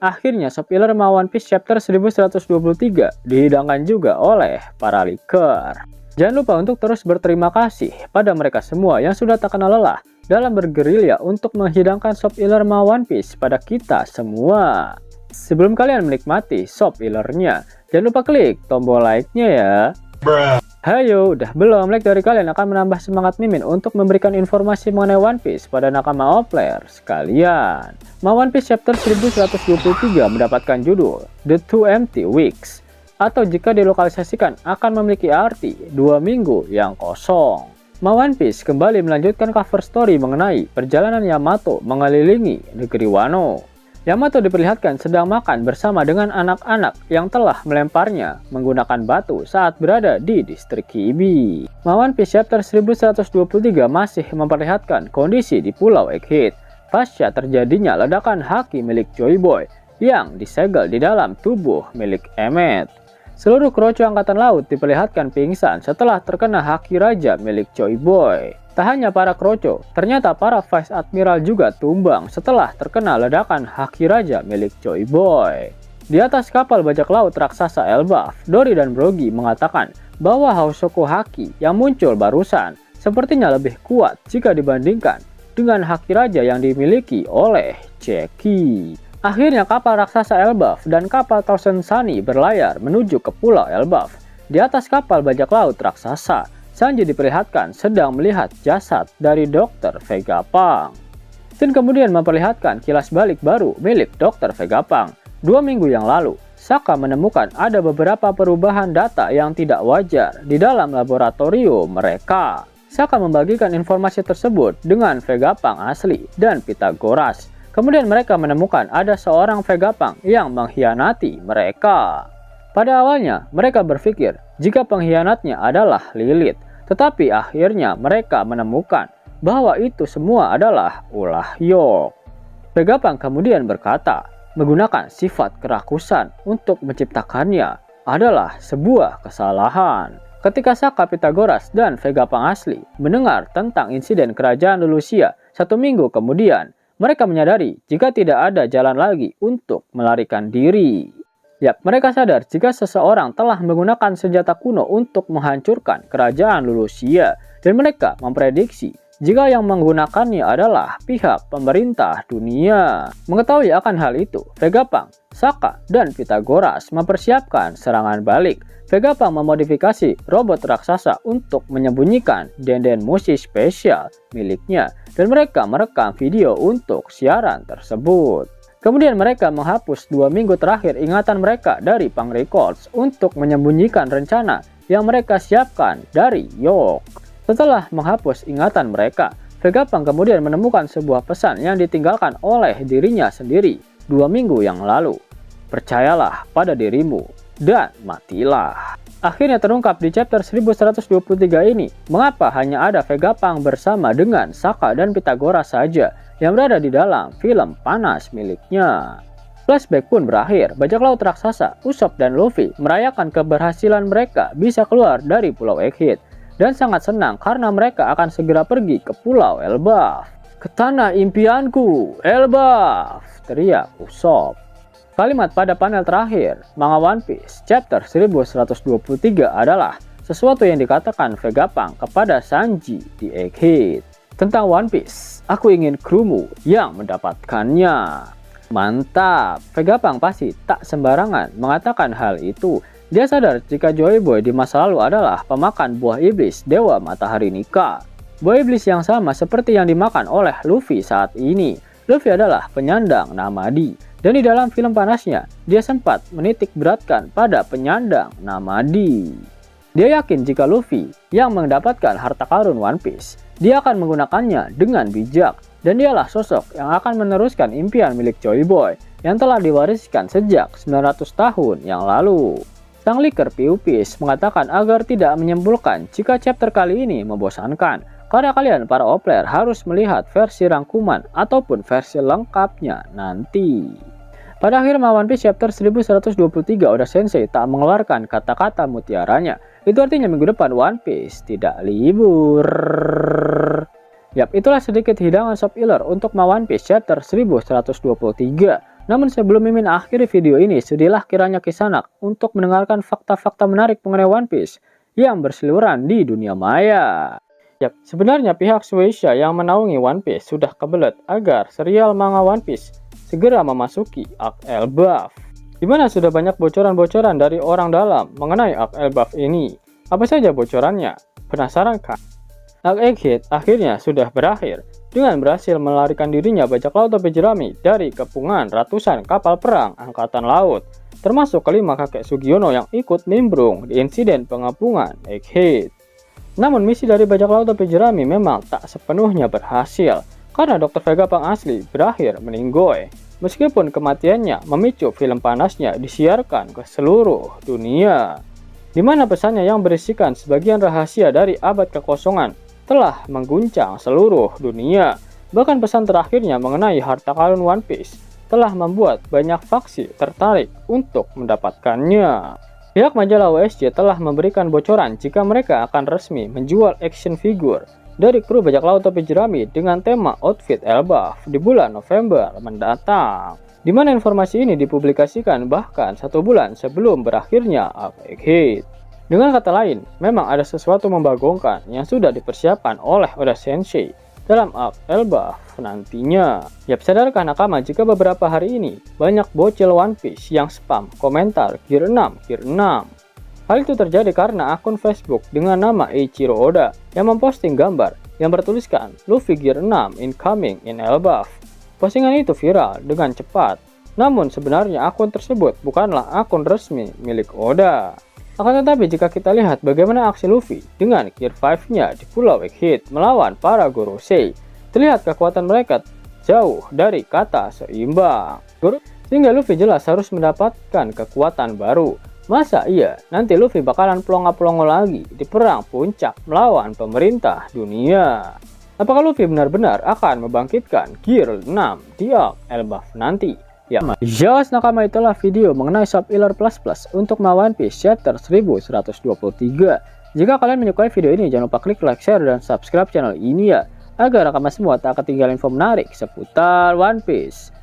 Akhirnya Shop Filler Ma One Piece chapter 1123 dihidangkan juga oleh para leaker. Jangan lupa untuk terus berterima kasih pada mereka semua yang sudah tak kenal lelah dalam bergerilya untuk menghidangkan Shop Filler Ma One Piece pada kita semua. Sebelum kalian menikmati Shop Fillernya, jangan lupa klik tombol like-nya ya. Hayo, udah belum? Like dari kalian akan menambah semangat Mimin untuk memberikan informasi mengenai One Piece pada nakama Opler sekalian. Ma One Piece chapter 1123 mendapatkan judul The Two Empty Weeks, atau jika dilokalisasikan akan memiliki arti 2 minggu yang kosong. Ma One Piece kembali melanjutkan cover story mengenai perjalanan Yamato mengelilingi negeri Wano. Yamato diperlihatkan sedang makan bersama dengan anak-anak yang telah melemparnya menggunakan batu saat berada di distrik Kibi. Ma One Piece chapter 1123 masih memperlihatkan kondisi di Pulau Egghead pasca terjadinya ledakan haki milik Joy Boy yang disegel di dalam tubuh milik Emmet. Seluruh kroco angkatan laut diperlihatkan pingsan setelah terkena haki raja milik Joy Boy. Tak hanya para kroco, ternyata para Vice Admiral juga tumbang setelah terkena ledakan haki raja milik Joy Boy. Di atas kapal bajak laut raksasa Elbaf, Dory dan Brogy mengatakan bahwa Housoko Haki yang muncul barusan sepertinya lebih kuat jika dibandingkan dengan haki raja yang dimiliki oleh Jackie. Akhirnya kapal raksasa Elbaf dan kapal Thousand Sunny berlayar menuju ke Pulau Elbaf. Di atas kapal bajak laut raksasa, Sanji diperlihatkan sedang melihat jasad dari Dr. Vegapunk. Dan kemudian memperlihatkan kilas balik baru milik Dr. Vegapunk. 2 minggu yang lalu, Saka menemukan ada beberapa perubahan data yang tidak wajar di dalam laboratorium mereka. Saka membagikan informasi tersebut dengan Vegapunk asli dan Pythagoras. Kemudian mereka menemukan ada seorang Vegapunk yang mengkhianati mereka. Pada awalnya, mereka berpikir jika pengkhianatnya adalah Lilith. Tetapi akhirnya mereka menemukan bahwa itu semua adalah ulah Yok. Vegapunk kemudian berkata, menggunakan sifat kerakusan untuk menciptakannya adalah sebuah kesalahan. Ketika Saka, Pythagoras, dan Vegapunk asli mendengar tentang insiden kerajaan Lulusia 1 minggu kemudian, mereka menyadari jika tidak ada jalan lagi untuk melarikan diri. Yap, mereka sadar jika seseorang telah menggunakan senjata kuno untuk menghancurkan kerajaan Lulusia, dan mereka memprediksi jika yang menggunakannya adalah pihak pemerintah dunia. Mengetahui akan hal itu, Vegapunk, Saka, dan Pythagoras mempersiapkan serangan balik. Vegapunk memodifikasi robot raksasa untuk menyembunyikan denden musik spesial miliknya, dan mereka merekam video untuk siaran tersebut. Kemudian mereka menghapus 2 minggu terakhir ingatan mereka dari Punk Records untuk menyembunyikan rencana yang mereka siapkan dari Yok. Setelah menghapus ingatan mereka, Vegapunk kemudian menemukan sebuah pesan yang ditinggalkan oleh dirinya sendiri 2 minggu yang lalu. Percayalah pada dirimu dan matilah. Akhirnya terungkap di chapter 1123 ini mengapa hanya ada Vegapunk bersama dengan Saka dan Pythagoras saja yang berada di dalam film panas miliknya. Flashback pun berakhir. Bajak laut raksasa, Usopp dan Luffy merayakan keberhasilan mereka bisa keluar dari Pulau Egghead dan sangat senang karena mereka akan segera pergi ke Pulau Elbaf. Ke tanah impianku, Elbaf, teriak Usopp. Kalimat pada panel terakhir manga One Piece chapter 1123 adalah sesuatu yang dikatakan Vegapunk kepada Sanji di Egghead. Tentang One Piece, aku ingin krumu yang mendapatkannya. Mantap, Vegapunk pasti tak sembarangan mengatakan hal itu. Dia sadar jika Joy Boy di masa lalu adalah pemakan buah iblis Dewa Matahari Nika. Buah iblis yang sama seperti yang dimakan oleh Luffy saat ini. Luffy adalah penyandang Namadi. Dan di dalam film panasnya, dia sempat menitik beratkan pada penyandang Namadi. Dia yakin jika Luffy yang mendapatkan harta karun One Piece, dia akan menggunakannya dengan bijak, dan dialah sosok yang akan meneruskan impian milik Joy Boy yang telah diwariskan sejak 900 tahun yang lalu. Sang leaker PUPS mengatakan agar tidak menyimpulkan jika chapter kali ini membosankan, karena kalian para opler harus melihat versi rangkuman ataupun versi lengkapnya nanti. Pada akhir One Piece chapter 1123, Oda Sensei tak mengeluarkan kata-kata mutiaranya. Itu artinya minggu depan One Piece tidak libur. Yap, itulah sedikit hidangan Shop Filler untuk One Piece chapter 1123. Namun sebelum Mimin akhiri video ini, sudilah kiranya Kisanak untuk mendengarkan fakta-fakta menarik mengenai One Piece yang berseliweran di dunia maya. Yap, sebenarnya pihak Shueisha yang menaungi One Piece sudah kebelet agar serial manga One Piece segera memasuki arc Elbaf, di mana sudah banyak bocoran-bocoran dari orang dalam mengenai arc Elbaf ini. Apa saja bocorannya? Penasaran kan? Arc Egghead akhirnya sudah berakhir dengan berhasil melarikan dirinya bajak laut topi jerami dari kepungan ratusan kapal perang angkatan laut, termasuk kelima kakek Sugiono yang ikut nimbrung di insiden pengepungan Egghead. Namun misi dari bajak laut topi jerami memang tak sepenuhnya berhasil, karena Dr. Vegapunk asli berakhir meninggoy, meskipun kematiannya memicu film panasnya disiarkan ke seluruh dunia, di mana pesannya yang berisikan sebagian rahasia dari abad kekosongan telah mengguncang seluruh dunia. Bahkan pesan terakhirnya mengenai harta karun One Piece telah membuat banyak faksi tertarik untuk mendapatkannya. Pihak majalah OSJ telah memberikan bocoran jika mereka akan resmi menjual action figure dari kru bajak laut topi jerami dengan tema outfit Elbaf di bulan November mendatang, di mana informasi ini dipublikasikan bahkan 1 bulan sebelum berakhirnya arc Egghead. Dengan kata lain, memang ada sesuatu membagongkan yang sudah dipersiapkan oleh Oda Sensei dalam arc Elbaf nantinya. Yap, sadarkah nakama jika beberapa hari ini banyak bocil One Piece yang spam komentar Gear 6, Gear 6. Hal itu terjadi karena akun Facebook dengan nama Eiichiro Oda yang memposting gambar yang bertuliskan Luffy Gear 6 incoming in Elbaf. Postingan itu viral dengan cepat, namun sebenarnya akun tersebut bukanlah akun resmi milik Oda. Akan tetapi jika kita lihat bagaimana aksi Luffy dengan Gear 5-nya di Pulau Egghead melawan para Gorosei, terlihat kekuatan mereka jauh dari kata seimbang. Sehingga Luffy jelas harus mendapatkan kekuatan baru. Masa iya nanti Luffy bakalan pelongo-pelongo lagi di perang puncak melawan pemerintah dunia? Apakah Luffy benar-benar akan membangkitkan Gear 6 di arc Elbaf nanti? Ya, jelas nakama, itulah video mengenai Shop Illair Plus Plus untuk One Piece chapter 1123. Jika kalian menyukai video ini, jangan lupa klik like, share, dan subscribe channel ini ya, agar nakama semua tak ketinggalan info menarik seputar One Piece.